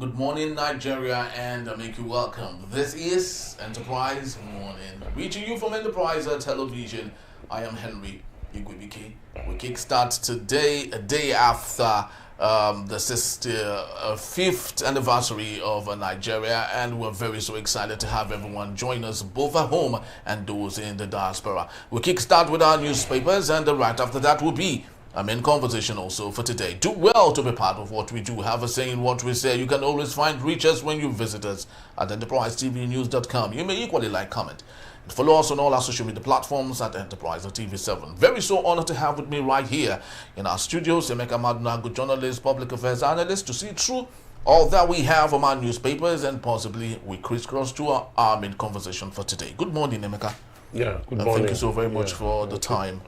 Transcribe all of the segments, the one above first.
Good morning, Nigeria, and I make you welcome. This is Enterprise Morning. Reaching you from Enterprise Television, I am Henry Igwebike. We kickstart today, a day after the 65th anniversary of Nigeria, and we're very so excited to have everyone join us, both at home and those in the diaspora. We kickstart with our newspapers, and right after that will be a main conversation also for today. Do well to be part of what we do. Have a say in what we say. You can always reach us when you visit us at enterprisetvnews.com. You may equally comment. And follow us on all our social media platforms at Enterprise TV7. Very so honored to have with me right here in our studios, Emeka Madunagu, journalist, public affairs analyst, to see through all that we have from our newspapers, and possibly we crisscross to our main conversation for today. Good morning, Emeka. Yeah, good morning. Thank you so very much for the time.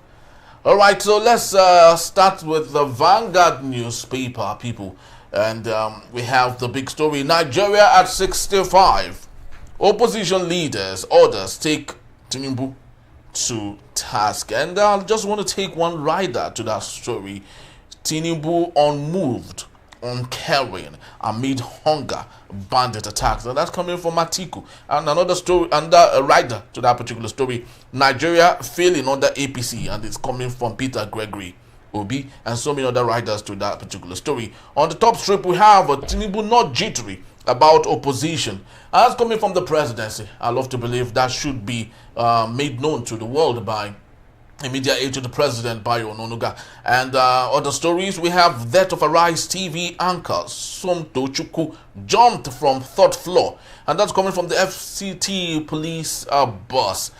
All right, so let's start with the Vanguard newspaper, people. And we have the big story. Nigeria at 65. Opposition leaders orders take Tinubu to task. And I just want to take one rider to that story. Tinubu unmoved, uncaring amid hunger bandit attacks, and that's coming from Atiku. And another story, and a rider to that particular story, Nigeria failing under APC, and it's coming from Peter Gregory Obi, and so many other riders to that particular story. On the top strip, we have Tinubu not jittery about opposition, and that's coming from the presidency. I love to believe that should be made known to the world by immediate aid to the president, Bayo Ononuga. And other stories, we have that of a Rise TV anchor, Somto Chukwu, jumped from third floor. And that's coming from the FCT police bus.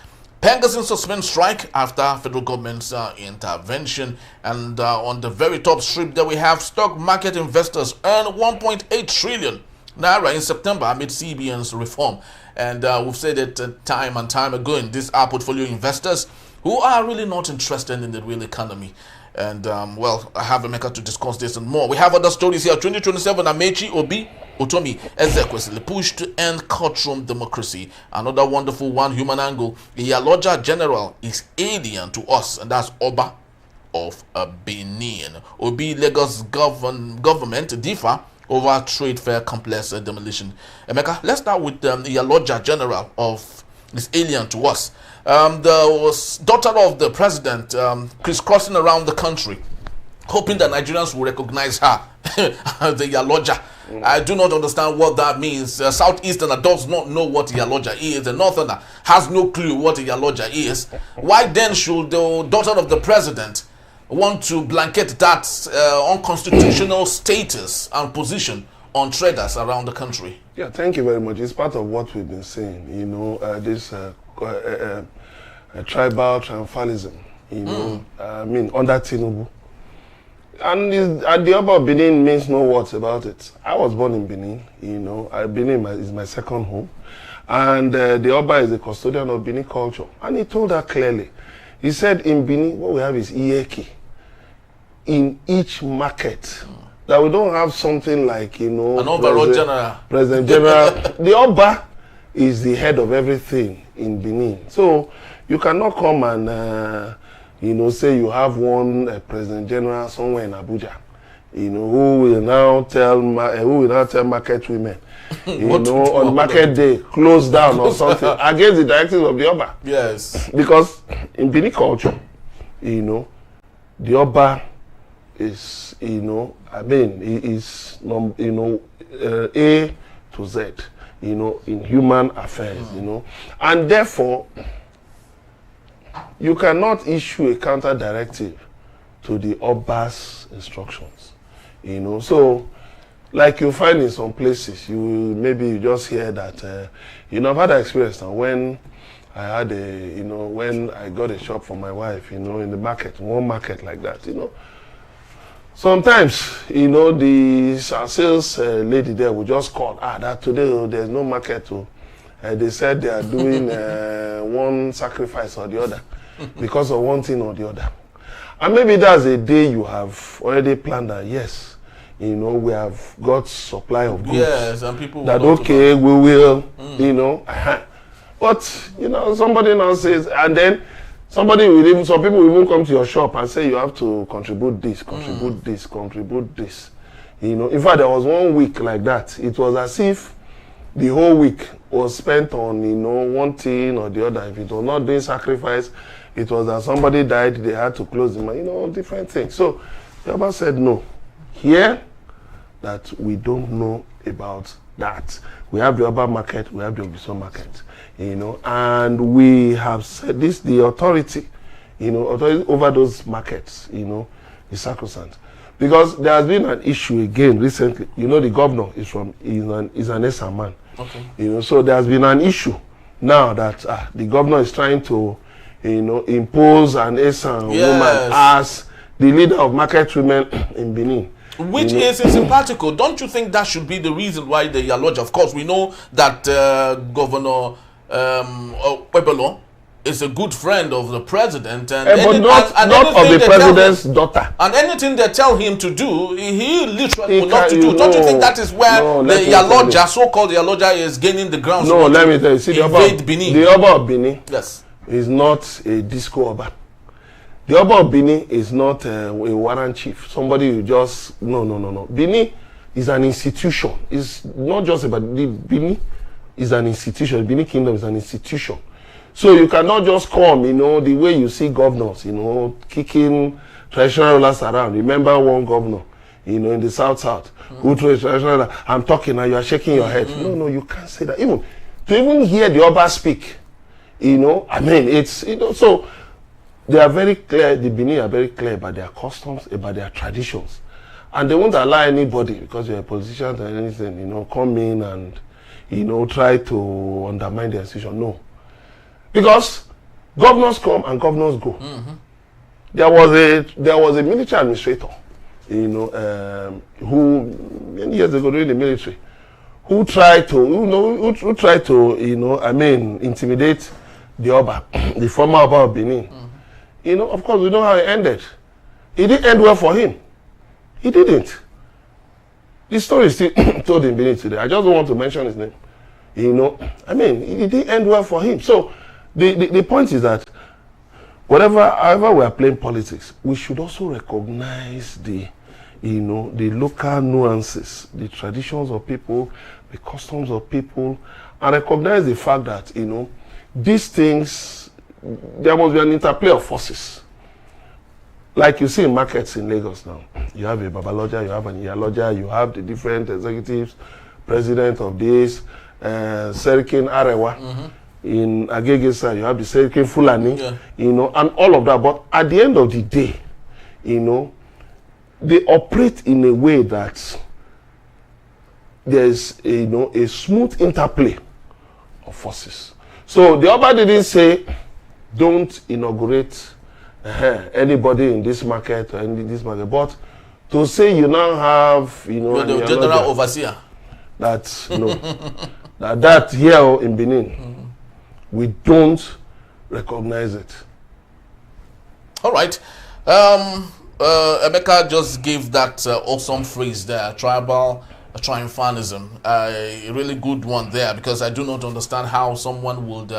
Pengassin suspends strike after federal government's intervention. And on the very top strip there, we have stock market investors earn 1.8 trillion naira in September amid CBN's reform. And we've said it time and time again, these are portfolio investors who are really not interested in the real economy. And, well, I have Emeka to discuss this and more. We have other stories here. 2027, Amechi Obi Otomi Ezekwesili pushed to end courtroom democracy. Another wonderful one, human angle. Iyaloja General is alien to us, and that's Oba of Benin. Obi Lagos government differ over trade fair complex demolition. Emeka, let's start with the Iyaloja General of is alien to us. The daughter of the president crisscrossing around the country, hoping that Nigerians will recognize her, the Iyaloja. I do not understand what that means. Southeasterner does not know what Iyaloja is. The Northerner has no clue what Iyaloja is. Why then should the daughter of the president want to blanket that unconstitutional status and position on traders around the country? Yeah, thank you very much. It's part of what we've been saying, you know, this tribal triumphalism, you know, I mean, under Tinubu. And the Oba of Benin means no words about it. I was born in Benin, you know, Benin is my second home. And the Oba is the custodian of Benin culture. And he told her clearly, he said in Benin, what we have is Iyeki. In each market, that we don't have something like, you know, an overall general. President General. The Oba is the head of everything in Benin. So you cannot come and, you know, say you have one President General somewhere in Abuja, you know, who will now tell market women, you know, on market day, close down or something against the directives of the Oba. Yes. Because in Benin culture, you know, the Oba is, you know, I mean, is, you know, A to Z, you know, in human affairs, you know. And therefore, you cannot issue a counter directive to the Oba's instructions, you know. So, like you find in some places, you just hear that, you know, I've had an experience now when I had you know, when I got a shop for my wife, you know, in the market, one market like that, you know. Sometimes, you know, the sales lady there will just call, that today there's no market. They said they are doing one sacrifice or the other because of one thing or the other. And maybe that's a day you have already planned that, yes, you know, we have got supply of goods. Yes, and people that, okay, we will, you know. But, you know, somebody now says, and then somebody will even, some people will even come to your shop and say you have to contribute this, contribute this, contribute this. You know, in fact, there was 1 week like that. It was as if the whole week was spent on, you know, one thing or the other. If it was not doing sacrifice, it was that somebody died, they had to close the market, you know, different things. So the Oba said no. Here, that we don't know about that. We have the Oba market, we have the Obiso market, you know, and we have said this, the authority, you know, authority over those markets, you know, is sacrosanct. Because there has been an issue again recently. You know, the governor is an ESA man. Okay. You know, so there has been an issue now that the governor is trying to, you know, impose an ESA woman as the leader of market women in Benin. Which is sympathical. Don't you think that should be the reason why the Yaloja? Of course, we know that Governor Pebelo is a good friend of the president, and but not of the president's daughter. And anything they tell him to do, he literally will not to do. Don't you think that is where the Yaloja, so-called Yaloja, is gaining the ground? No, let me tell you. See, the Oba of Benin is not a disco Oba. The Oba of Benin is not a warrant chief. Somebody who just no. Benin is an institution. It's not just about Benin is an institution. Benin Kingdom is an institution. So you cannot just come, you know, the way you see governors, you know, kicking traditional rulers around. Remember one governor, you know, in the South, who throws traditional, I'm talking and you are shaking your head. No, you can't say that. To even hear the Oba speak, you know, I mean, it's, you know, so they are very clear, the Benin are very clear about their customs, about their traditions. And they won't allow anybody, because you're a politician or anything, you know, come in and, you know, try to undermine their decision. No. Because governors come and governors go. There was a military administrator, you know, who many years ago during the military, who tried to, you know, I mean, intimidate the Oba, the former Oba of Benin. You know, of course, we know how it ended. It didn't end well for him. He didn't. This story is still told in Benin today. I just don't want to mention his name. You know, I mean, it didn't end well for him. So the point is that however we are playing politics, we should also recognize the, you know, the local nuances, the traditions of people, the customs of people, and recognize the fact that, you know, these things, there must be an interplay of forces. Like you see in markets in Lagos now, you have a Babaloja, you have an Iyaloja, you have the different executives, president of this, Serikin Arewa. In Agege, you have the Serikin Fulani, you know, and all of that. But at the end of the day, you know, they operate in a way that there's, you know, a smooth interplay of forces. So the Oba didn't say, don't inaugurate anybody in this market or in this market, but to say you now have, you know, the general overseer. That, you know, that here in Benin, we don't recognize it. All right. Emeka just gave that awesome phrase there, tribal triumphalism, a really good one there, because I do not understand how someone would,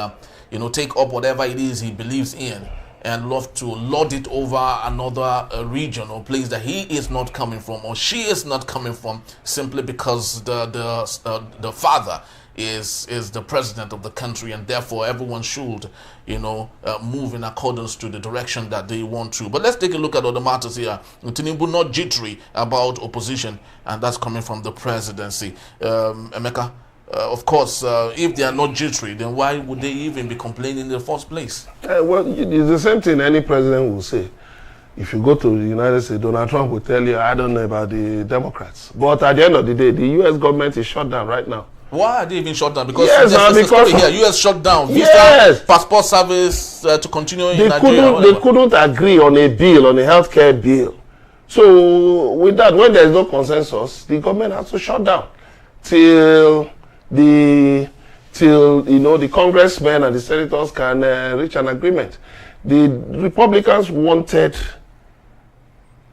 you know, take up whatever it is he believes in and love to lord it over another region or place that he is not coming from or she is not coming from, simply because the father is the president of the country, and therefore everyone should, you know, move in accordance to the direction that they want to. But let's take a look at other matters here. Tinubu not jittery about opposition, and that's coming from the presidency. Emeka, of course, if they are not jittery, then why would they even be complaining in the first place? Well, it's the same thing any president will say. If you go to the United States, Donald Trump will tell you, I don't know about the Democrats. But at the end of the day, the U.S. government is shut down right now. Why are they even shut down? Because because here, U.S. shut down visa, passport service to continue in Nigeria. They couldn't agree on a bill, on a healthcare bill. So with that, when there is no consensus, the government has to shut down till you know, the congressmen and the senators can reach an agreement. The Republicans wanted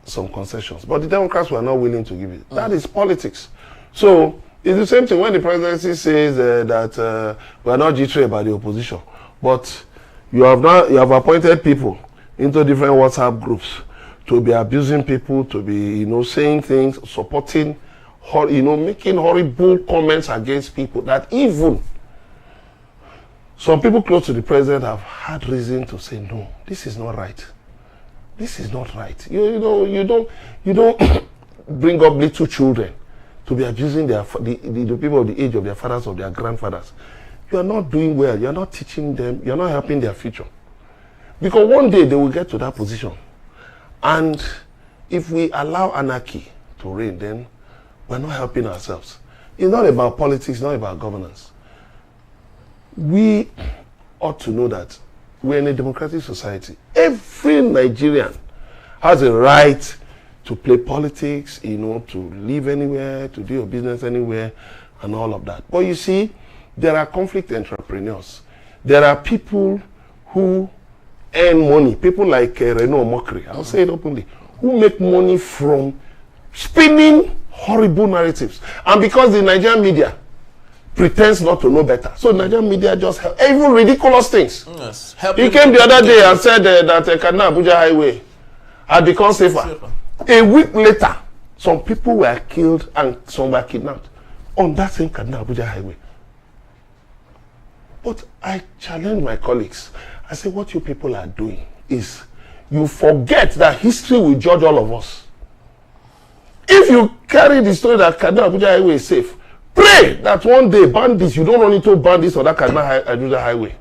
some concessions, but the Democrats were not willing to give it. That is politics. So it's the same thing when the presidency says that we are not jittery about the opposition, but you have appointed people into different WhatsApp groups to be abusing people, to be, saying things, supporting, making horrible comments against people that even some people close to the president have had reason to say, no, this is not right. This is not right. You don't bring up little children to be abusing the people of the age of their fathers or their grandfathers. You are not doing well. You are not teaching them. You are not helping their future. Because one day they will get to that position. And if we allow anarchy to reign, then we're not helping ourselves. It's not about politics, it's not about governance. We ought to know that we're in a democratic society. Every Nigerian has a right to play politics, to live anywhere, to do your business anywhere, and all of that. But you see, there are conflict entrepreneurs. There are people who earn money, people like Renaud Mokri, I'll say it openly, who make money from spinning horrible narratives. And because the Nigerian media pretends not to know better, so Nigerian media just help, even ridiculous things. Yes. He came the other day and said that Kaduna Abuja highway had become safer. A week later, some people were killed and some were kidnapped on that same Kaduna Abuja highway. But I challenge my colleagues. I say, what you people are doing is you forget that history will judge all of us. If you carry the story that Kaduna Abuja highway is safe, pray that one day bandits, you don't run into bandits on that Kaduna Abuja highway.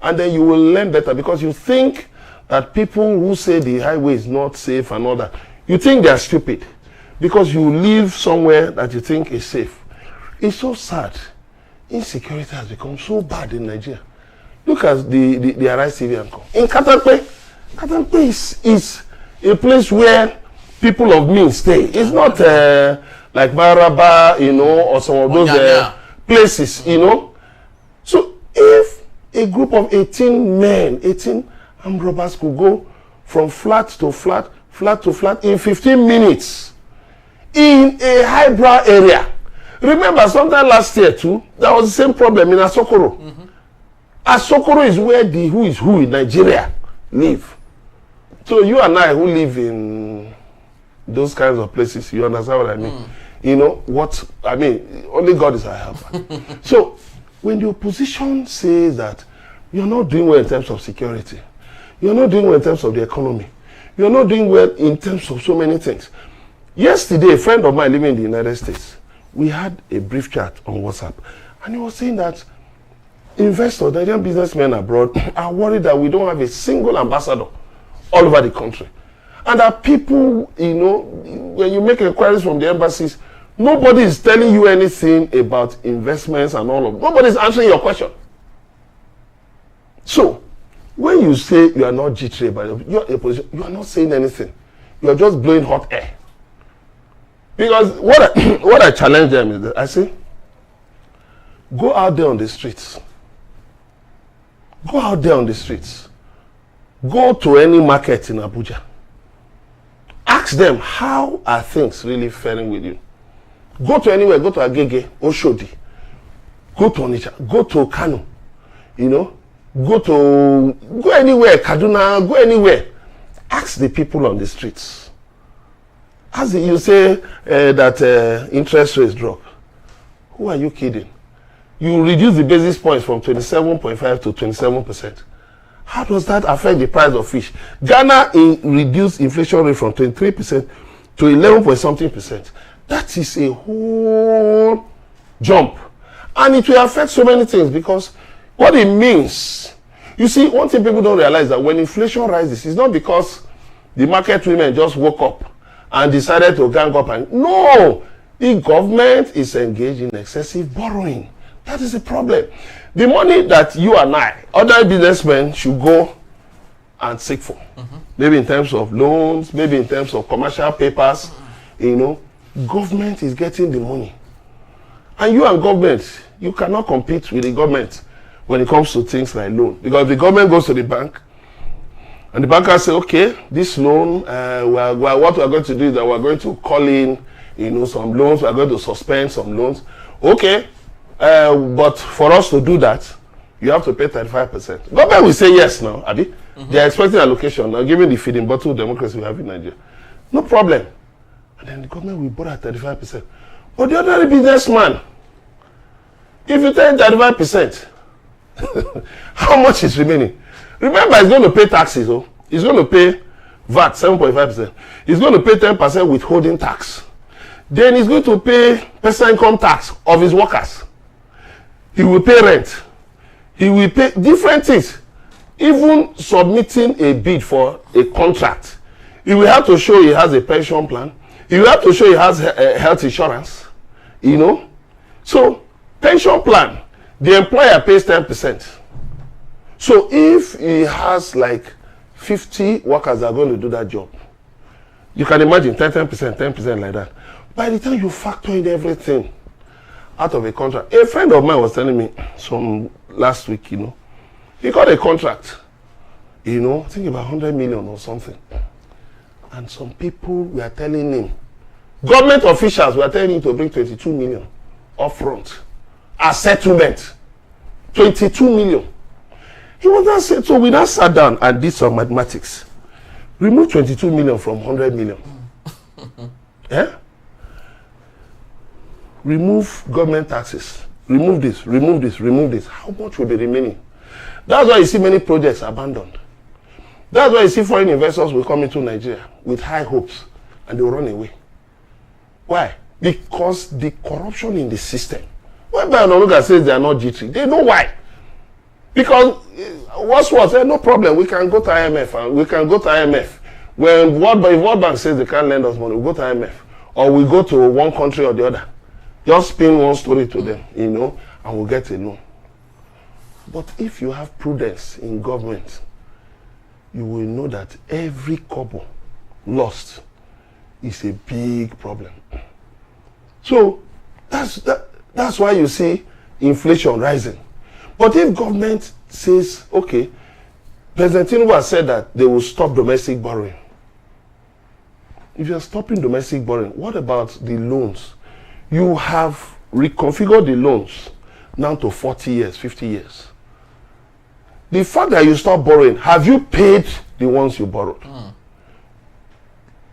And then you will learn better, because you think that people who say the highway is not safe and all that, you think they are stupid because you live somewhere that you think is safe. It's so sad. Insecurity has become so bad in Nigeria. Look at the Arise TV anchor. In Katampe is a place where people of means stay. It's not like Maraba, or some of those places, So if a group of 18 armed robbers could go from flat to flat to flat in 15 minutes in a highbrow area. Remember, sometime last year too, there was the same problem in Asokoro. Asokoro is where the who is who in Nigeria live. So you and I who live in those kinds of places, you understand what I mean? Only God is our helper. So when the opposition says that you're not doing well in terms of security, you're not doing well in terms of the economy, you're not doing well in terms of so many things. Yesterday, a friend of mine living in the United States, we had a brief chat on WhatsApp, and he was saying that investors, Nigerian businessmen abroad, are worried that we don't have a single ambassador all over the country. And that people, when you make inquiries from the embassies, nobody is telling you anything about investments and all of it. Nobody is answering your question. So, when you say you are not jittery about your opposition, you are not saying anything. You are just blowing hot air. Because what I challenge them is that I say, go out there on the streets. Go out there on the streets. Go to any market in Abuja. Ask them, how are things really faring with you? Go to anywhere. Go to Agege, Oshodi. Go to Onitsha. Go to Kano. Go anywhere, Kaduna, go anywhere. Ask the people on the streets. As you say that interest rates drop. Who are you kidding? You reduce the basis points from 27.5 to 27%. How does that affect the price of fish? Ghana reduced inflation rate from 23% to 11 point something percent. That is a whole jump. And it will affect so many things, because what it means, you see, one thing people don't realize that when inflation rises, it's not because the market women just woke up and decided to gang up and no, the government is engaged in excessive borrowing. That is the problem. The money that you and I, other businessmen, should go and seek for, maybe in terms of loans, maybe in terms of commercial papers, government is getting the money. And you and government, you cannot compete with the government when it comes to things like loan. Because the government goes to the bank, and the banker say, okay, this loan, what we are going to do is that we are going to call in, some loans, we are going to suspend some loans. Okay, but for us to do that, you have to pay 35%. Government will say yes now, Abi. They are expecting allocation. Now, given the feeding bottle democracy we have in Nigeria, no problem. And then the government will borrow at 35%. But the ordinary businessman, if you take 35%, how much is remaining? Remember, he's going to pay taxes. Oh, he's going to pay VAT 7.5%. He's going to pay 10% withholding tax. Then he's going to pay personal income tax of his workers. He will pay rent. He will pay different things. Even submitting a bid for a contract, he will have to show he has a pension plan. He will have to show he has health insurance. You know? So, pension plan, the employer pays 10%. So, if he has like 50 workers that are going to do that job, you can imagine 10% like that. By the time you factor in everything out of a contract, a friend of mine was telling me some last week, you know, he got a contract, you know, I think about 100 million or something. And some people were telling him, government officials were telling him to bring 22 million up front as settlement. 22 million. He was not said, so we now sat down and did some mathematics. Remove 22 million from 100 million. Yeah? Remove government taxes. Remove this, remove this, remove this. How much will be remaining? That's why you see many projects abandoned. That's why you see foreign investors will come into Nigeria with high hopes and they will run away. Why? Because the corruption in the system. When Ononuga says they are not G3, they know why. Because what's no problem, we can go to IMF and we can go to IMF. When World Bank says they can't lend us money, we go to IMF. Or we go to one country or the other. Just spin one story to them, you know, and we'll get a loan. But if you have prudence in government, you will know that every kobo lost is a big problem. So that's why you see inflation rising. But if government says, okay, President Tinubu has said that they will stop domestic borrowing. If you're stopping domestic borrowing, what about the loans? You have reconfigured the loans now to 40 years, 50 years. The fact that you stop borrowing, have you paid the ones you borrowed?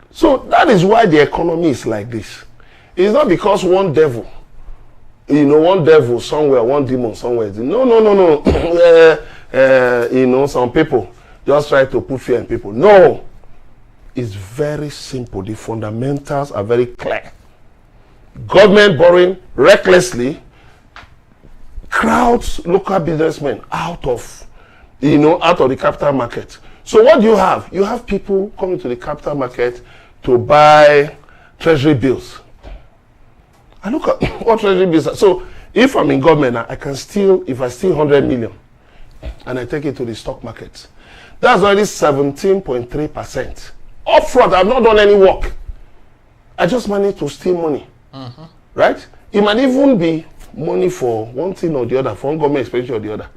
So that is why the economy is like this. It's not because one devil, you know, one devil somewhere, one demon somewhere. No. You know, some people just try to put fear in people. No. It's very simple. The fundamentals are very clear. Government borrowing recklessly crowds local businessmen out of the capital market. So what do you have? You have people coming to the capital market to buy treasury bills. And look at what treasury bills are. So if I'm in government, I can steal, if I steal 100 million and I take it to the stock market, that's already 17.3%. Upfront, I've not done any work. I just managed to steal money. Right? It might even be money for one thing or the other, for one government expenditure or the other.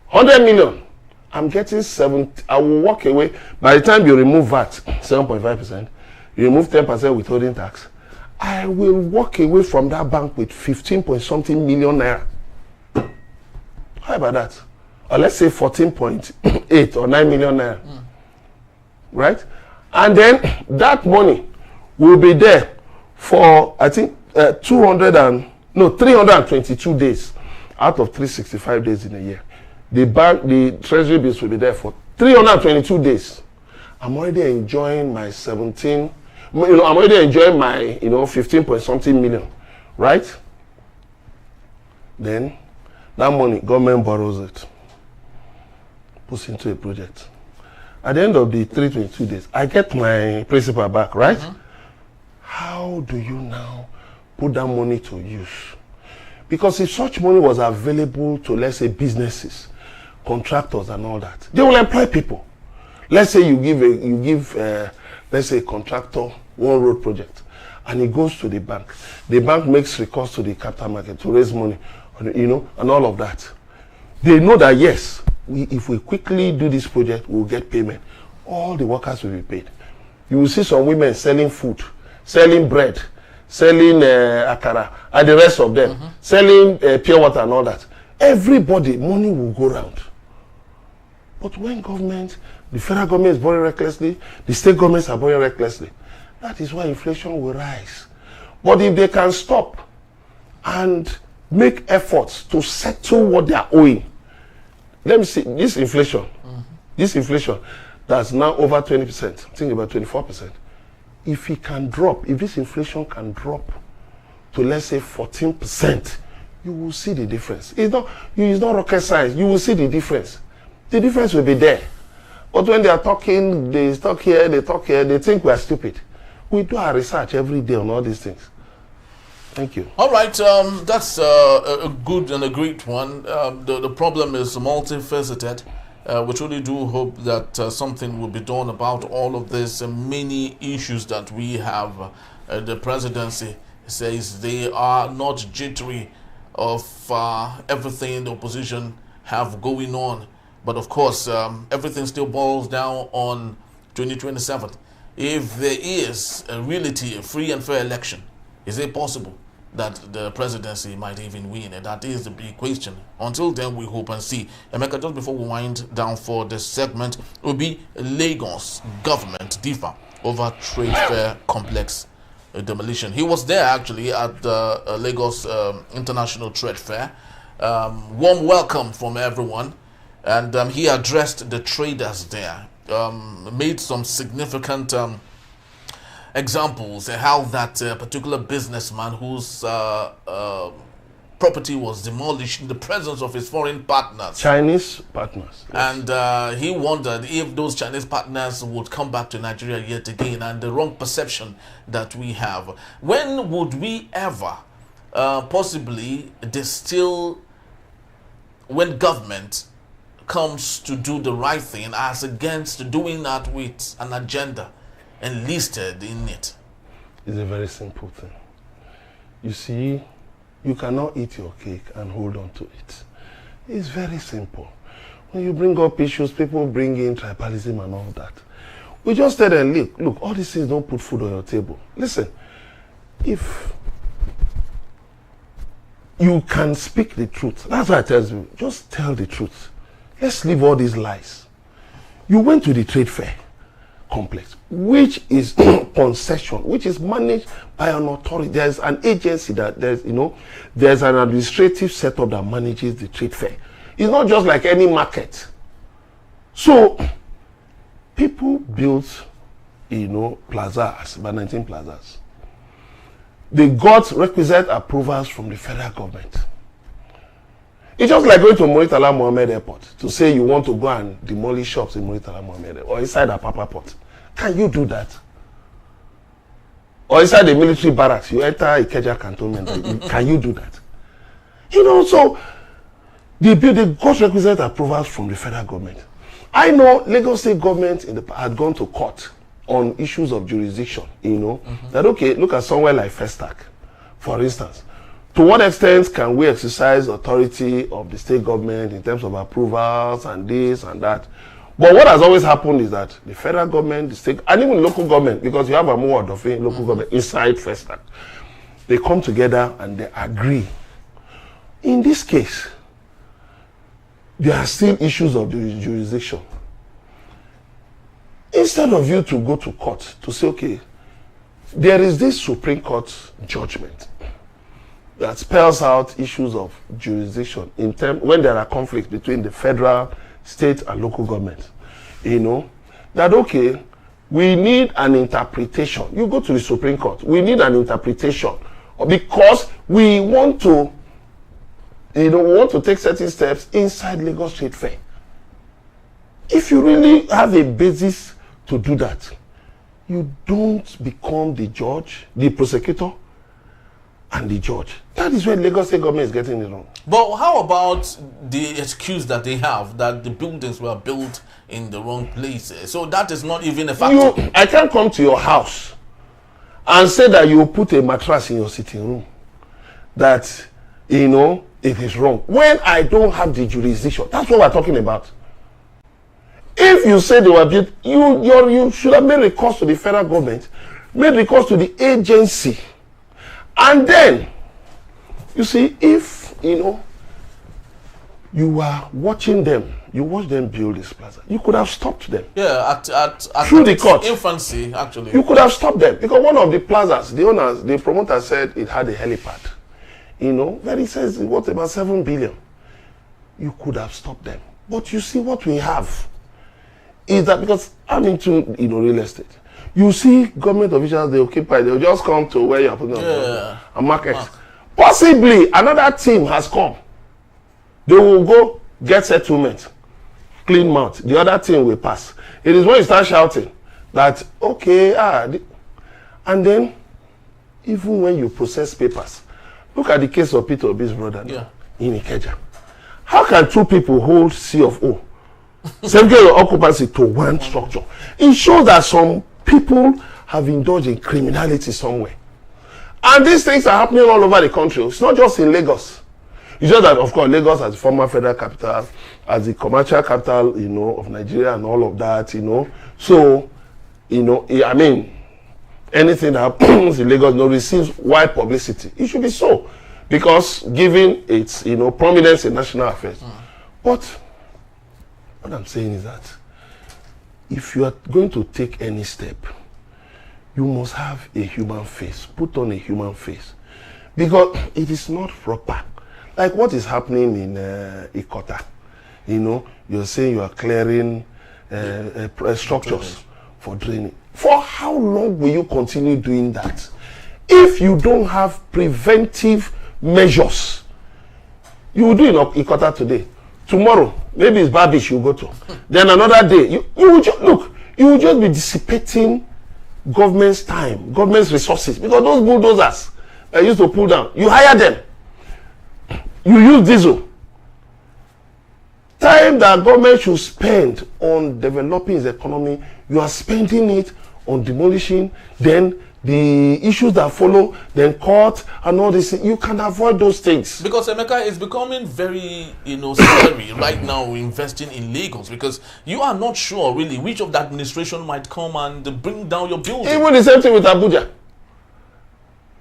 100 million. I'm getting 70. I will walk away. By the time you remove VAT, 7.5%, you remove 10% withholding tax, I will walk away from that bank with 15-point-something million naira. How about that? Or let's say 14.8 or 9 million naira. Right? And then that money will be there for, I think, 322 days out of 365 days in a year. The treasury bills will be there for 322 days. I'm already enjoying my 17, I'm already enjoying my, 15-point-something million, right? Then, that money, government borrows it, puts into a project. At the end of the 322 days, I get my principal back, right? How do you now put that money to use? Because if such money was available to, let's say, businesses, contractors and all that, they will employ people. Let's say you give let's say, a contractor one road project, and he goes to the bank. The bank makes recourse to the capital market to raise money, and all of that. They know that, yes, if we quickly do this project, we'll get payment. All the workers will be paid. You will see some women selling food, selling bread, selling akara, and the rest of them, selling pure water and all that. Everybody, money will go round. But when the federal government is borrowing recklessly, the state governments are borrowing recklessly, that is why inflation will rise. But if they can stop and make efforts to settle what they are owing, let me see, this inflation that's now over 20%, I think about 24%, if this inflation can drop to, let's say, 14%, you will see the difference. It's not rocket science. You will see the difference. The difference will be there. But when they are talking, they talk here, they think we are stupid. We do our research every day on all these things. Thank you. All right, that's a good and a great one. The problem is multifaceted. We truly do hope that something will be done about all of this many issues that we have. The presidency says they are not jittery of everything the opposition have going on. But of course, everything still boils down on 2027. If there is a free and fair election, is it possible that the presidency might even win? And that is the big question. Until then, we hope and see. Emeka, just before we wind down for this segment, will be Lagos government differ over trade fair complex demolition. He was there actually at the Lagos International Trade Fair. Warm welcome from everyone. And he addressed the traders there, made some significant examples of how that particular businessman whose property was demolished in the presence of his foreign partners. Chinese partners. Yes. And he wondered if those Chinese partners would come back to Nigeria yet again, and the wrong perception that we have. When would we ever possibly distill when government comes to do the right thing as against doing that with an agenda enlisted in it? It's a very simple thing. You see, you cannot eat your cake and hold on to it. It's very simple. When you bring up issues, people bring in tribalism and all that. We just tell them, look, all these things don't put food on your table. Listen, if you can speak the truth, that's why I tell you, just tell the truth. Let's leave all these lies. You went to the trade fair complex, which is concession, which is managed by an authority. There's an agency that there's an administrative setup that manages the trade fair. It's not just like any market. So people built, plazas, about 19 plazas. They got requisite approvals from the federal government. It's just like going to Muritala Mohammed Airport to say you want to go and demolish shops in Muritala Mohammed or inside a Apapa Port. Can you do that? Or inside the military barracks, you enter Ikeja cantonment. Can you do that? So they got requisite approvals from the federal government. I know Lagos State government had gone to court on issues of jurisdiction. That okay, look at somewhere like Festac, for instance. To what extent can we exercise authority of the state government in terms of approvals and this and that? But what has always happened is that the federal government, the state, and even local government, because you have a more of a local government inside Festac, they come together and they agree. In this case, there are still issues of the jurisdiction. Instead of you to go to court to say, okay, there is this Supreme Court judgment that spells out issues of jurisdiction in when there are conflicts between the federal, state, and local government. That okay, we need an interpretation. You go to the Supreme Court, we need an interpretation because we want to, take certain steps inside Lagos Trade Fair. If you really have a basis to do that, you don't become the judge, the prosecutor, and the judge. That is where Lagos State government is getting it wrong. But how about the excuse that they have that the buildings were built in the wrong places? So that is not even a factor. I can't come to your house and say that you put a mattress in your sitting room. That, it is wrong. When I don't have the jurisdiction, that's what we're talking about. If you say they were built, you should have made recourse to the federal government, made recourse to the agency. And then, you see, if, You are watching them. You watch them build this plaza. You could have stopped them. Yeah, at through the court. Infancy, actually. You could have stopped them because one of the plazas, the promoter said it had a helipad. You know, where he says it was about 7 billion. You could have stopped them. But you see what we have is that because I'm into real estate. You see government officials, they occupy, they'll just come to where you're putting and market. Possibly another team has come. They will go get settlement, clean mouth. The other team will pass. It is when you start shouting that, okay, and then even when you process papers, look at the case of Peter Obi's brother in Ikeja. How can two people hold C of O, certificate of occupancy to one structure? It shows that some people have indulged in criminality somewhere. And these things are happening all over the country. It's not just in Lagos. It's just that, of course, Lagos as the former federal capital, as the commercial capital, of Nigeria and all of that, So, I mean, anything that happens in Lagos receives wide publicity. It should be so. Because given its, prominence in national affairs. But what I'm saying is that if you are going to take any step, you must have a human face. Put on a human face. Because it is not proper. Like what is happening in Ikota. You're saying you are clearing structures for draining. For how long will you continue doing that? If you don't have preventive measures, you will do in Ikota today. Tomorrow, maybe it's Babish you go to. Then another day, you will just you will just be dissipating government's time, government's resources. Because those bulldozers that used to pull down, you hire them. You use diesel. Time that government should spend on developing its economy, you are spending it on demolishing, then the issues that follow, then court and all this. You can avoid those things. Because Emeka is becoming very, scary right now investing in Lagos, because you are not sure really which of the administration might come and bring down your building. Even the same thing with Abuja.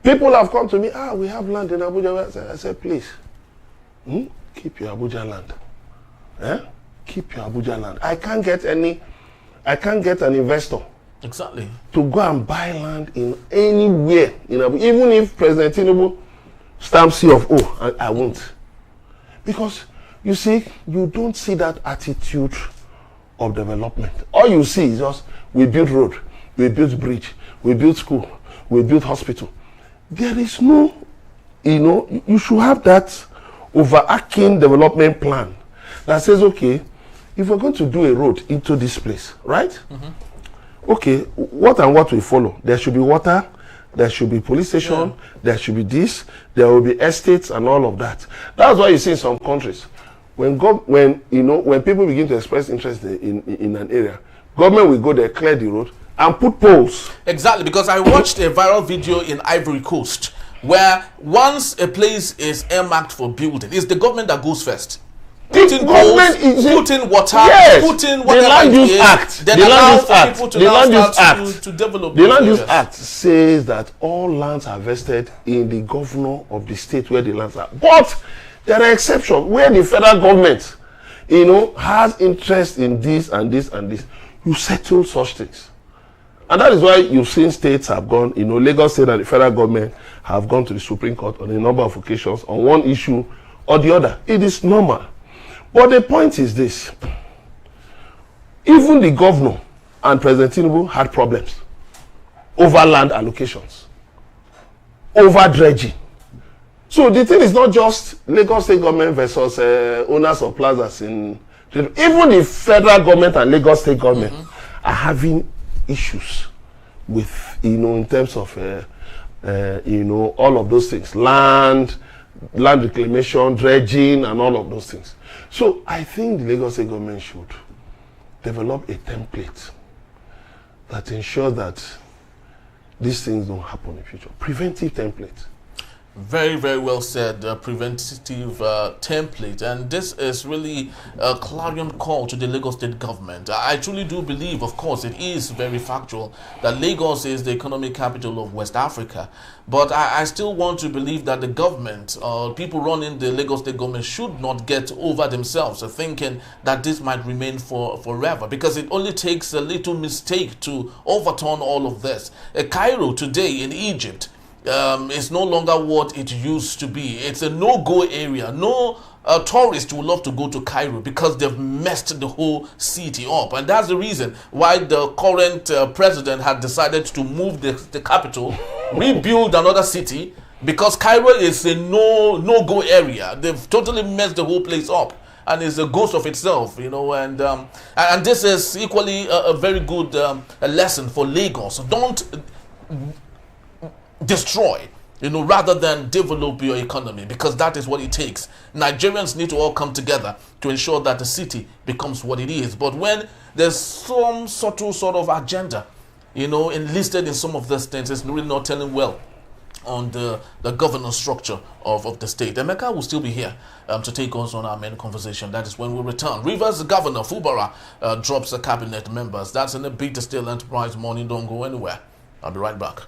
People have come to me, we have land in Abuja. I said, please, keep your Abuja land. Keep your Abuja land. I can't get an investor. Exactly. To go and buy land in anywhere in Abuja. Even if President Tinubu stamps C of O, I won't. Because, you see, you don't see that attitude of development. All you see is just, we build road, we build bridge, we build school, we build hospital. There is no, you should have that overarching development plan that says, okay, if we're going to do a road into this place, right? Okay, what will follow? There should be water, there should be police station, there should be this, there will be estates and all of that. That's why you see in some countries, when people begin to express interest in an area, government will go there, clear the road, and put poles. Exactly, because I watched a viral video in Ivory Coast where once a place is earmarked for building, it's the government that goes first. Put in poles, put in water, put in whatever the Land Use Act. Then the allow Land for people to the now Land Use start Act. to develop. The Land Use Act says that all lands are vested in the governor of the state where the lands are. But there are exceptions where the federal government, has interest in this and this and this. You settle such things. And that is why you've seen states have gone, Lagos State and the federal government have gone to the Supreme Court on a number of occasions on one issue or the other. It is normal. But the point is this. Even the governor and President Tinubu had problems over land allocations, over dredging. So the thing is not just Lagos State government versus owners of plazas. Even the federal government and Lagos State government are having issues with, in terms of, all of those things. Land reclamation, dredging, and all of those things. So I think the Lagos State government should develop a template that ensures that these things don't happen in the future. Preventive template. Very, very well said, preventative template. And this is really a clarion call to the Lagos state government. I truly do believe, of course, it is very factual that Lagos is the economic capital of West Africa. But I still want to believe that the government, people running the Lagos state government, should not get over themselves, thinking that this might remain forever. Because it only takes a little mistake to overturn all of this. Cairo today in Egypt, it's no longer what it used to be. It's a no-go area. No tourist will love to go to Cairo because they've messed the whole city up. And that's the reason why the current president had decided to move the capital, rebuild another city, because Cairo is a no-go area. They've totally messed the whole place up. And it's a ghost of itself, you know, and this is equally a very good a lesson for Lagos. Don't destroy, you know, rather than develop your economy, because that is what it takes. Nigerians need to all come together to ensure that the city becomes what it is. But when there's some subtle sort of agenda, you know, enlisted in some of these things, it's really not telling well on the governance structure of the state. Emeka will still be here to take us on our main conversation. That is when we return. Rivers Governor Fubara drops the cabinet members. That's in the Big Steel Enterprise morning. Don't go anywhere. I'll be right back.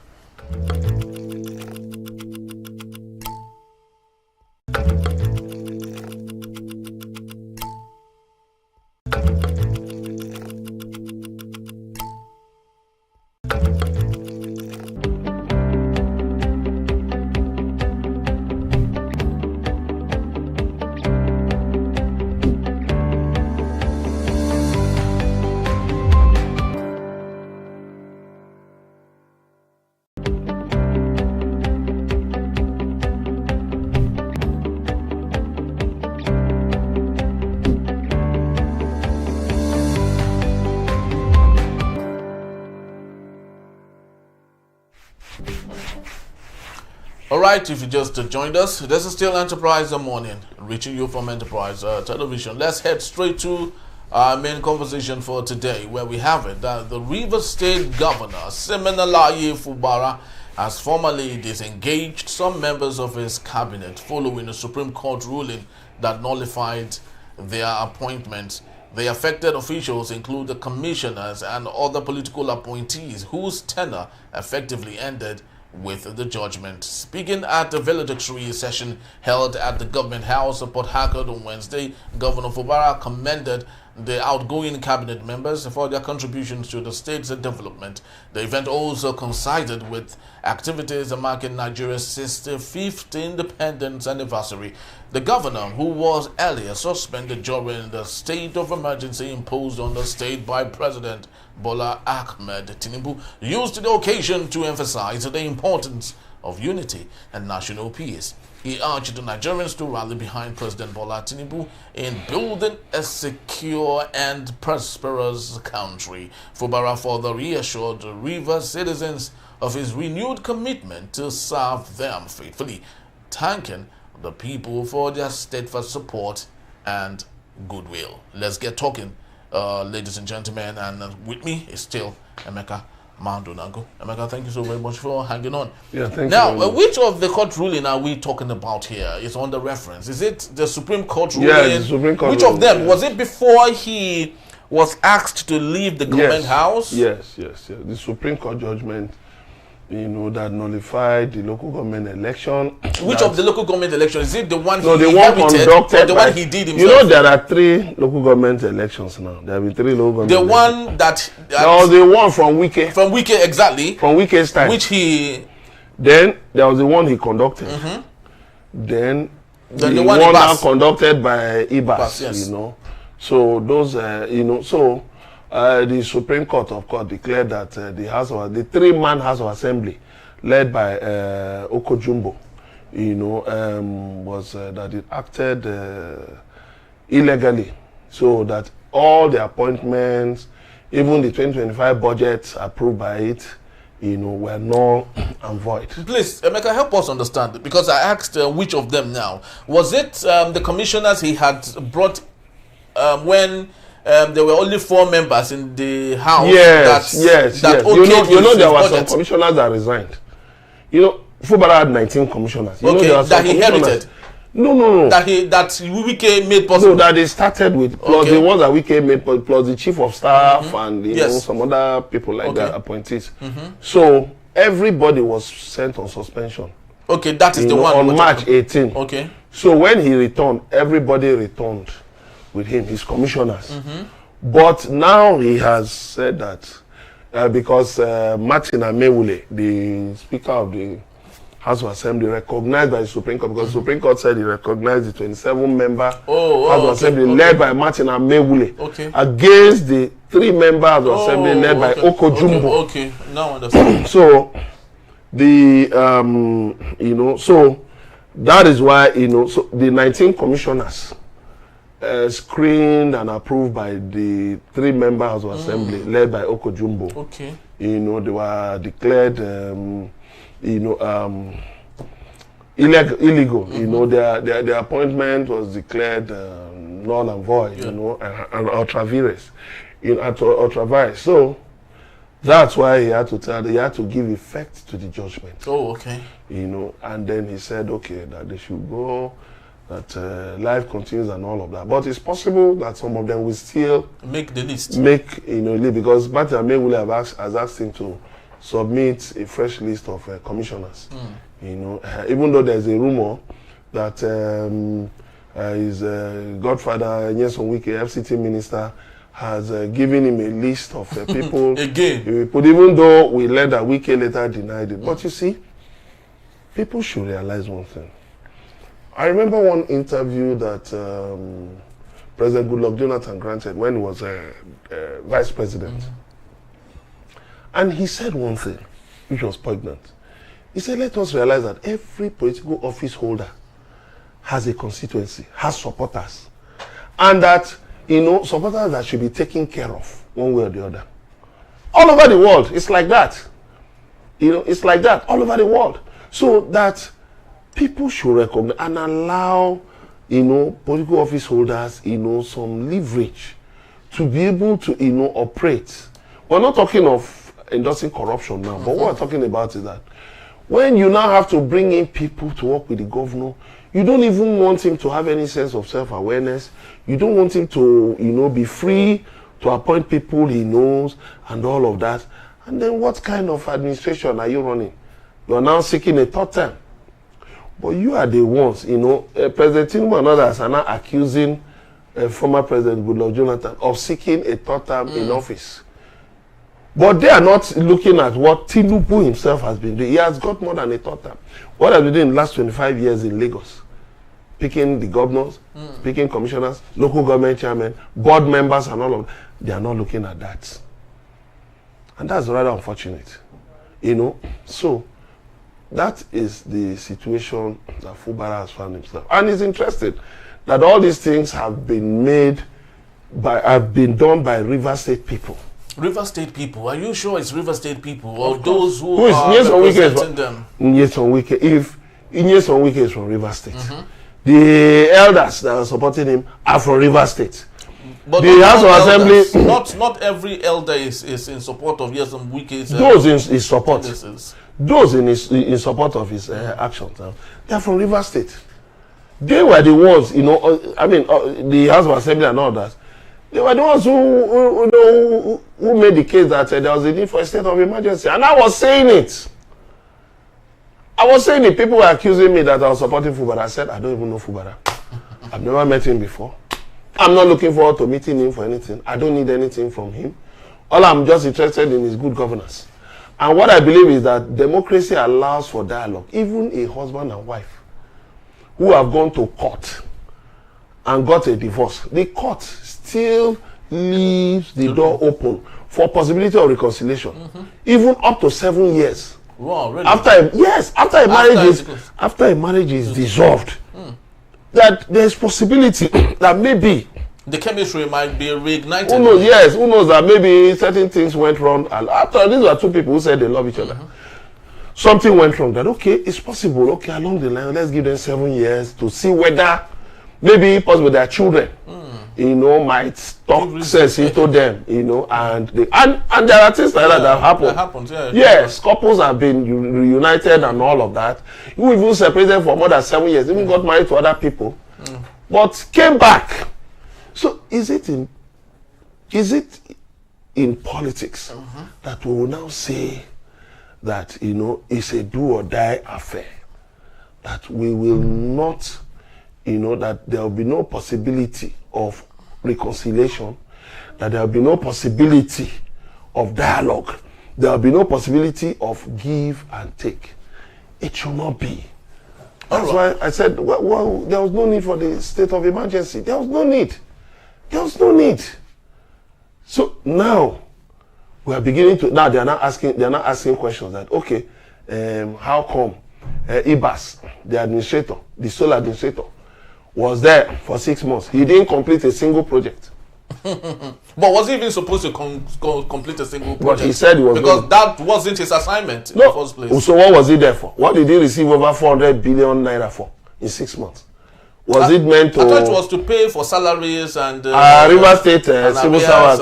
Alright, if you just joined us, this is still Enterprise the Morning, reaching you from Enterprise Television. Let's head straight to our main conversation for today, where we have it that the Rivers State Governor, Siminalayi Fubara, has formally disengaged some members of his cabinet following a Supreme Court ruling that nullified their appointments. The affected officials include the commissioners and other political appointees whose tenure effectively ended with the judgment. Speaking at the valedictory session held at the Government House of Port Harcourt on Wednesday, Governor Fubara commended the outgoing cabinet members for their contributions to the state's development. The event also coincided with activities marking Nigeria's 65th independence anniversary. The governor, who was earlier suspended during the state of emergency imposed on the state by President Bola Tinubu, used the occasion to emphasize the importance of unity and national peace. He urged the Nigerians to rally behind President Bola Tinubu in building a secure and prosperous country. Fubara further reassured the Rivers citizens of his renewed commitment to serve them faithfully, thanking the people for their steadfast support and goodwill. Let's get talking, ladies and gentlemen, and with me is still Emeka Mandonago. Emeka, thank you so very much for hanging on. Yeah, thank you. Now, which of the court ruling are we talking about here? Is on the reference. Is it the Supreme Court ruling? Yeah, the Supreme Court Which ruling, of them? yes. Was it before he was asked to leave the government house? Yes. The Supreme Court judgment, you know, that nullified the local government election. Which of the local government elections? Is it the one No, he the one inherited conducted or the one he did himself? You know, there are 3 local government elections now. There have been 3 local government The elections. one that... There was the one from Wike. From Wike, exactly. From Wike's time. Which he... Then there was the one he conducted. Then the one now conducted by Ibas, yes. you know. So those, you know, so the Supreme Court, of course, declared that the 3-man House of Assembly, led by Okojumbo, you know, was that it acted illegally, so that all the appointments, even the 2025 budgets approved by it, you know, were null and void. Please, Emeka, help us understand, because I asked which of them now. Was it the commissioners he had brought when there were only 4 members in the house? Yes. That You know there were some commissioners that resigned. You know, Fubara had 19 commissioners. You okay, know, that he inherited. No. That Wike made possible. No, that they started with, plus the ones that Wike made, plus the chief of staff and you know, some other people like that, appointees. So everybody was sent on suspension. Okay, that is the one on March 18. Okay. So when he returned, everybody returned with him, his commissioners. But now he has said that because Martin Amewule, the Speaker of the House of Assembly, recognized by the Supreme Court, because the Supreme Court said he recognized the 27-member House of Assembly led by Martin Amewule against the 3 members of the Assembly led by Okojumbo. Okay, now I understand. So the you know, so that is why, you know, so the 19 commissioners screened and approved by the 3 members of Assembly led by Okojumbo. Okay. You know, they were declared you know, illegal. You know, their appointment was declared null and void. You know, and ultra vires, ultra vires. So that's why he had to give effect to the judgment. Oh, okay. You know, and then he said, okay, that they should go, that life continues and all of that. But it's possible that some of them will still make the list. Because Martin Amewule has asked him to submit a fresh list of commissioners. You know, even though there's a rumor that his godfather, Nyesom Wike, FCT minister, has given him a list of people. Again. But even though we learned that Wike later denied it. But you see, people should realize one thing. I remember one interview that President Goodluck Jonathan granted when he was vice president. And he said one thing, which was poignant. He said, let us realize that every political office holder has a constituency, has supporters. And that, you know, supporters that should be taken care of one way or the other. All over the world, it's like that. You know, it's like that all over the world. So that people should recognize and allow, you know, political office holders, you know, some leverage to be able to, you know, operate. We're not talking of endorsing corruption now, but what we're talking about is that when you now have to bring in people to work with the governor, you don't even want him to have any sense of self-awareness. You don't want him to, you know, be free to appoint people he knows and all of that. And then what kind of administration are you running? You're now seeking a 3rd term. But you are the ones, you know, President Tinubu and others are now accusing former President Goodluck Jonathan of seeking a 3rd term in office. But they are not looking at what Tinubu himself has been doing. He has got more than a 3rd term. What has been doing in the last 25 years in Lagos? Picking the governors, picking commissioners, local government chairmen, board members and all of that. They are not looking at that. And that's rather unfortunate. You know, so that is the situation that Fubara has found himself. And it's interesting that all these things have been done by River State people. River State people? Are you sure it's River State people or those who are representing them? Nyesom Wike. If Nyesom Wike is from River State, the elders that are supporting him are from River State. But the House of Assembly, not every elder is in support of Nyesom Wike's. Those in his support, those in support of his actions, they are from River State. They were the ones, you know. I mean, the House of Assembly and all that. They were the ones who made the case that there was a need for a state of emergency. And I was saying it. I was saying it. People were accusing me that I was supporting Fubara. I said, I don't even know Fubara. I've never met him before. I'm not looking forward to meeting him for anything. I don't need anything from him. All I'm just interested in is good governance. And what I believe is that democracy allows for dialogue. Even a husband and wife who have gone to court and got a divorce, the court still leaves the door open for possibility of reconciliation, even up to 7 years. Wow, really? After a marriage is dissolved, that there's possibility that maybe the chemistry might be reignited. Who knows? Yes, who knows that maybe certain things went wrong. After these were 2 people who said they love each other. Something went wrong. That okay, it's possible. Okay, along the line, let's give them 7 years to see whether maybe possible their children might talk sense into them, and there are things like that that happen. That happens, yeah. Yes, couples have been reunited and all of that. You even separated for more than 7 years, even got married to other people, but came back. So is it in politics that we will now say that it's a do or die affair, that we will not, that there will be no possibility of reconciliation, that there will be no possibility of dialogue, there will be no possibility of give and take? It should not be. That's why I said, well, there was no need for the state of emergency. There was no need. There was no need. So now we are beginning to. Now they are not asking questions that, okay, how come Ibas, the administrator, the sole administrator, was there for 6 months? He didn't complete a single project. But was he even supposed to complete a single project? But he said he was, because that wasn't his assignment in the first place. So what was he there for? What did he receive over 400 billion naira for in 6 months? Was it meant to? I thought it was to pay for salaries and River State civil servants.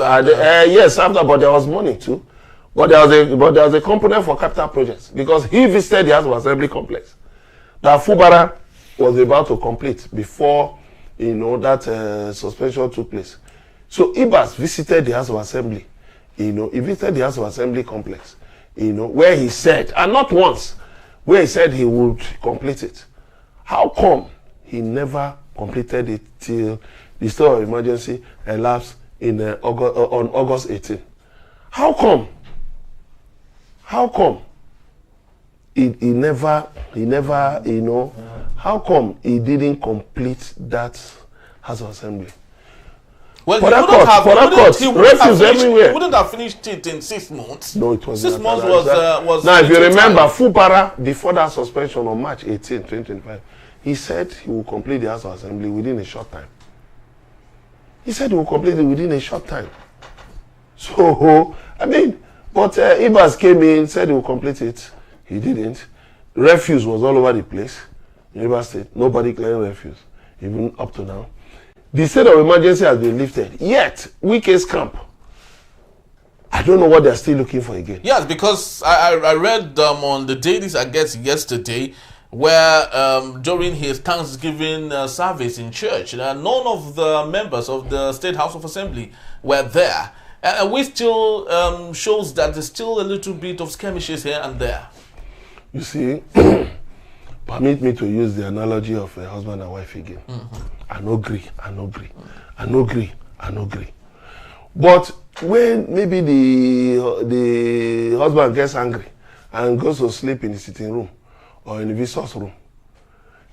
Yes, after, but there was money too. But there was a component for capital projects, because he visited the House of Assembly complex that Fubara was about to complete before that suspension took place. So Ibas visited the House of Assembly. He visited the House of Assembly complex. Where he said, and not once, where he said he would complete it. How come he never completed it till the state of emergency elapsed on August 18? How come? How come he never, how come he didn't complete that House of Assembly? Well, he wouldn't have finished it in 6 months. No, it was 6 months was now, if you remember, Fubara, before that suspension on March 18, 2025, he said he will complete the House of Assembly within a short time. He said he will complete it within a short time. So, but Ibas came in, said he will complete it. He didn't. Refuse was all over the place in River State. Nobody claimed refuse, even up to now. The state of emergency has been lifted. Yet, Wike's camp, I don't know what they're still looking for again. Yes, because I read on the dailies, I guess, yesterday, where during his Thanksgiving service in church, none of the members of the State House of Assembly were there. Which still shows that there's still a little bit of skirmishes here and there. You see, permit me to use the analogy of a husband and wife again. I no agree. But when maybe the husband gets angry and goes to sleep in the sitting room or in the visitor's room,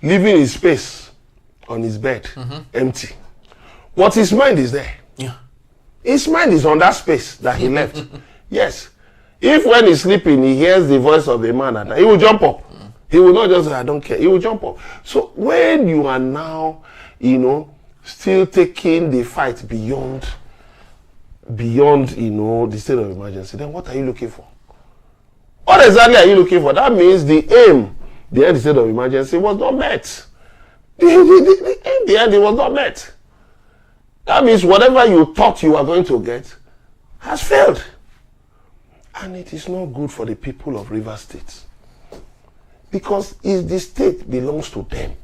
leaving his space on his bed empty, but his mind is there. Yeah. His mind is on that space that he left. Yes. If when he's sleeping, he hears the voice of a man, he will jump up. He will not just say, I don't care. He will jump up. So when you are now, still taking the fight beyond, the state of emergency, then what are you looking for? What exactly are you looking for? That means the aim behind the state of emergency was not met. The aim behind it was not met. That means whatever you thought you were going to get has failed. And it is not good for the people of River State. Because the state belongs to them.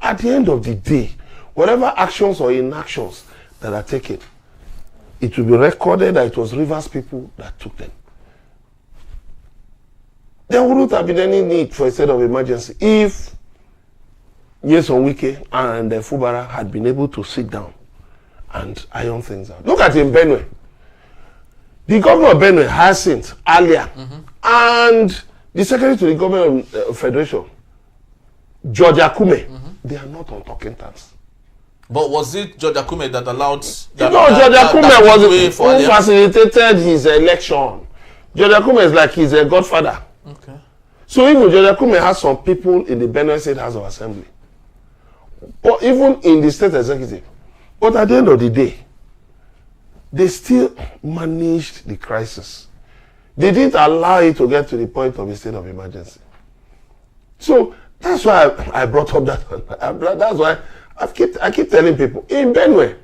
At the end of the day, whatever actions or inactions that are taken, it will be recorded that it was Rivers people that took them. There wouldn't have been any need for a state of emergency if Wike and Fubara had been able to sit down and iron things out. Look at in Benue. The governor of Benue, Hyacinth, earlier, and the secretary to the government of Federation, George Akume, they are not on talking terms. But was it George Akume that allowed... George Akume was who facilitated his election. George Akume is like he's a godfather. Okay. So even George Akume has some people in the Benue State House of Assembly. But even in the state executive. But at the end of the day, they still managed the crisis. They didn't allow it to get to the point of a state of emergency. So that's why I brought up that. That's why I keep telling people, in Benue,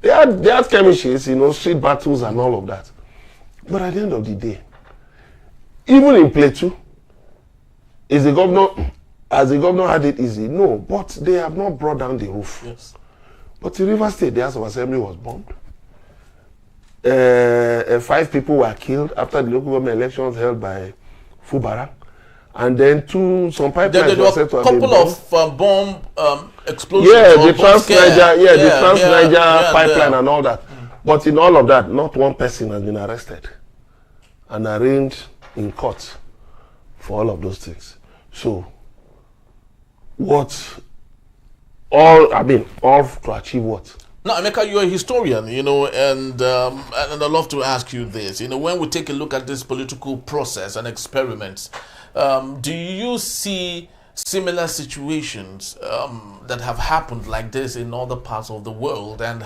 They had skirmishes, street battles and all of that. But at the end of the day, even in Plateau, has the governor had it easy? No, but they have not brought down the roof. Yes. But in River State, the House of Assembly was bombed. 5 people were killed after the local government elections held by Fubara. And then some pipelines were set to have been bombed. A couple of bomb explosions. Yeah, the Trans-Niger pipeline and all that. But in all of that, not one person has been arrested and arraigned in court for all of those things. So, all to achieve what? Now, Emeka, you're a historian, and I'd love to ask you this. When we take a look at this political process and experiments, do you see similar situations that have happened like this in other parts of the world, and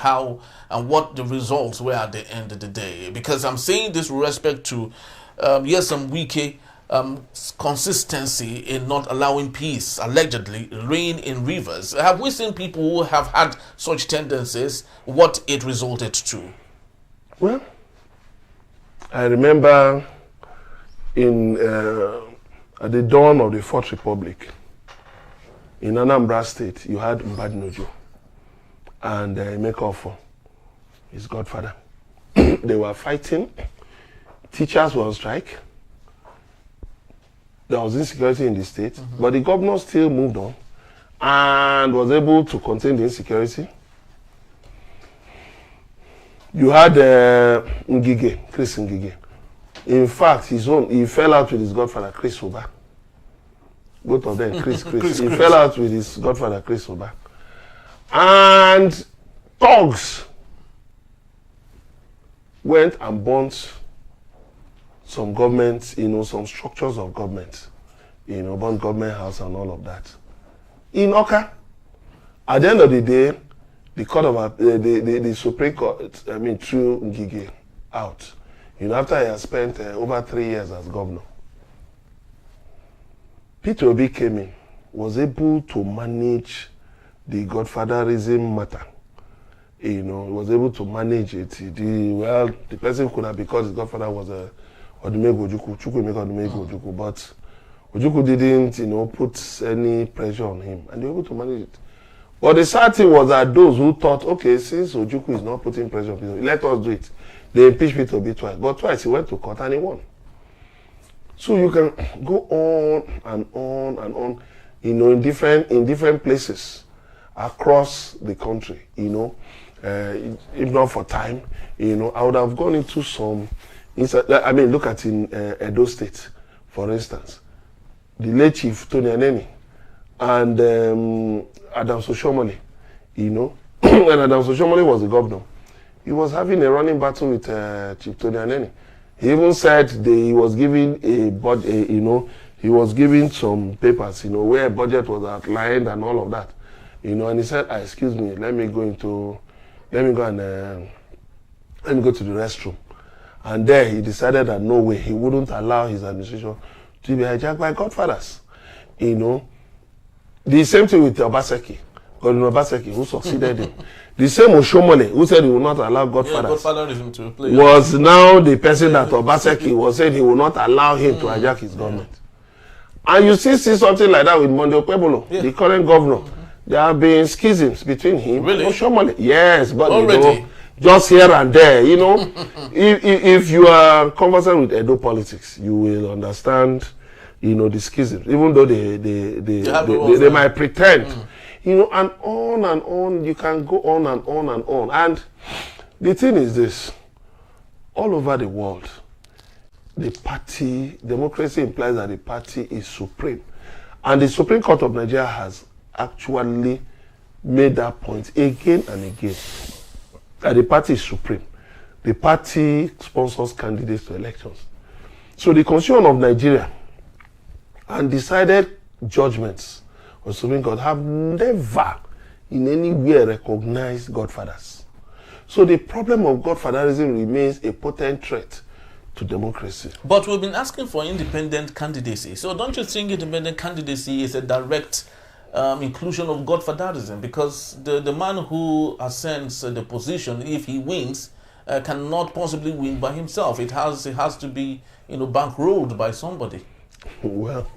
what the results were at the end of the day? Because I'm saying this with respect to, some Wike consistency in not allowing peace, allegedly, reign in rivers. Have we seen people who have had such tendencies, what it resulted to? Well, I remember at the dawn of the Fourth Republic, in Anambra State, you had Mbadinojo and Emeka, his godfather. They were fighting. Teachers were on strike. There was insecurity in the state, but the governor still moved on and was able to contain the insecurity. You had Chris Ngige. In fact, he fell out with his godfather, Chris Oba. Both of them, Chris. He fell out with his godfather, Chris Oba. And thugs went and burnt some governments, some structures of government, burnt government house and all of that. In Oka, at the end of the day, the Supreme Court, threw Ngige out. After he had spent over 3 years as governor. Peter Obi came in, was able to manage the godfatherism matter. Was able to manage it. The person could have, because his godfather was Odumegwu Ojukwu, but Ojukwu didn't, put any pressure on him, and they were able to manage it. But the sad thing was that those who thought, okay, since Ojukwu is not putting pressure on people, let us do it. They impeached Peter Obi twice, but twice he went to court and he won. So you can go on and on and on, in different places across the country. If not for time, I would have gone into some. Look at in Edo State, for instance, the late Chief Tony Aneni and Adams Oshomole. When Adams Oshomole was the governor, he was having a running battle with Chief Tony Aneni. He even said he was giving he was giving some papers, where budget was outlined and all of that, and he said, excuse me, let me go to the restroom. And there he decided that no way, he wouldn't allow his administration to be hijacked by godfathers. The same thing with Obaseki, Governor Obaseki, who succeeded him. The same Oshomole, who said he would not allow godfathers, to play was now the person that Obaseki was saying he would not allow him to hijack his government. And you see something like that with Monday Okpebolo, the current governor. There have been schisms between him and Oshomole. Yes, but just here and there, if you are conversant with Edo politics, you will understand, the schisms, even though they might pretend, and on, you can go on and on and on. And the thing is this, all over the world, democracy implies that the party is supreme. And the Supreme Court of Nigeria has actually made that point again and again. That the party is supreme. The party sponsors candidates to elections. So the Constitution of Nigeria and decided judgments of Supreme Court have never in any way recognized godfathers. So the problem of godfatherism remains a potent threat to democracy. But we've been asking for independent candidacy. So don't you think independent candidacy is a direct inclusion of godfatherism, because the man who ascends the position, if he wins, cannot possibly win by himself. It has to be, bankrolled by somebody. Well,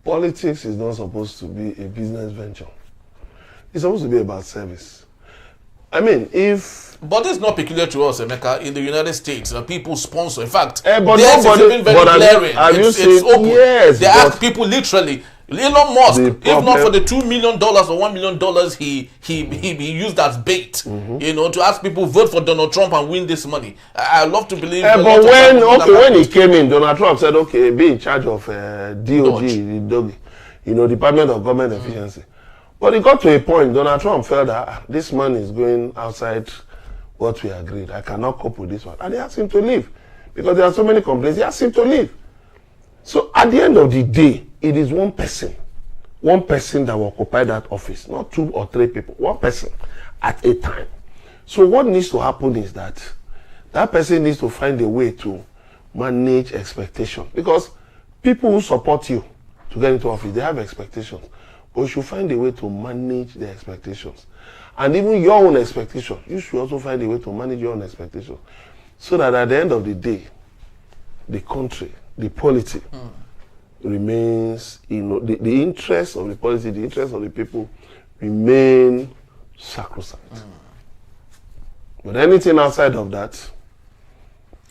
politics is not supposed to be a business venture. It's supposed to be about service. I mean, But it's not peculiar to us, Emeka. In the United States, people sponsor. In fact, but theirs is even very glaring. It's open. Yes, they ask people literally. Elon Musk, if not for the $2 million or $1 million he used as bait, to ask people vote for Donald Trump and win this money. I love to believe. But when he came in, Donald Trump said, "Okay, be in charge of DOG, Department of Government Efficiency." But it got to a point. Donald Trump felt that this man is going outside what we agreed. I cannot cope with this one, and they asked him to leave because there are so many complaints. They asked him to leave. So at the end of the day, it is one person that will occupy that office, not 2 or 3 people, one person at a time. So what needs to happen is that person needs to find a way to manage expectation, because people who support you to get into office, they have expectations, but you should find a way to manage their expectations. And even your own expectations, you should also find a way to manage your own expectations, so that at the end of the day, the country, the polity remains, the interest of the polity, the interest of the people remain sacrosanct. But anything outside of that,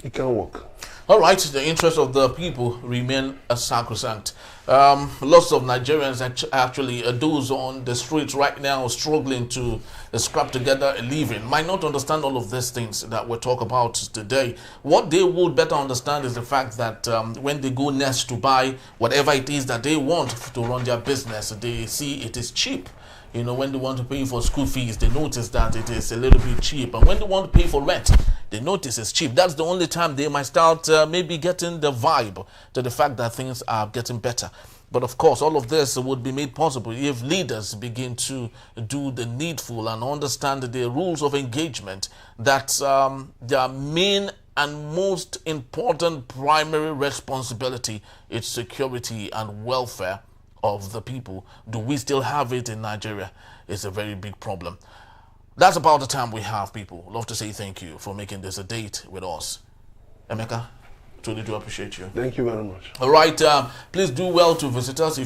it can't work. All right, the interest of the people remain sacrosanct. Lots of Nigerians actually, those on the streets right now struggling to scrap together a living, might not understand all of these things that we talk about today. What they would better understand is the fact that when they go next to buy whatever it is that they want to run their business, they see it is cheap. When they want to pay for school fees, they notice that it is a little bit cheap. And when they want to pay for rent, they notice it's cheap. That's the only time they might start maybe getting the vibe to the fact that things are getting better. But of course, all of this would be made possible if leaders begin to do the needful and understand the rules of engagement, that their main and most important primary responsibility is security and welfare of the people. Do we still have it in Nigeria? It's a very big problem. That's about the time we have, people. Love to say thank you for making this a date with us. Emeka, truly do appreciate you. Thank you very much. All right, please do well to visit us.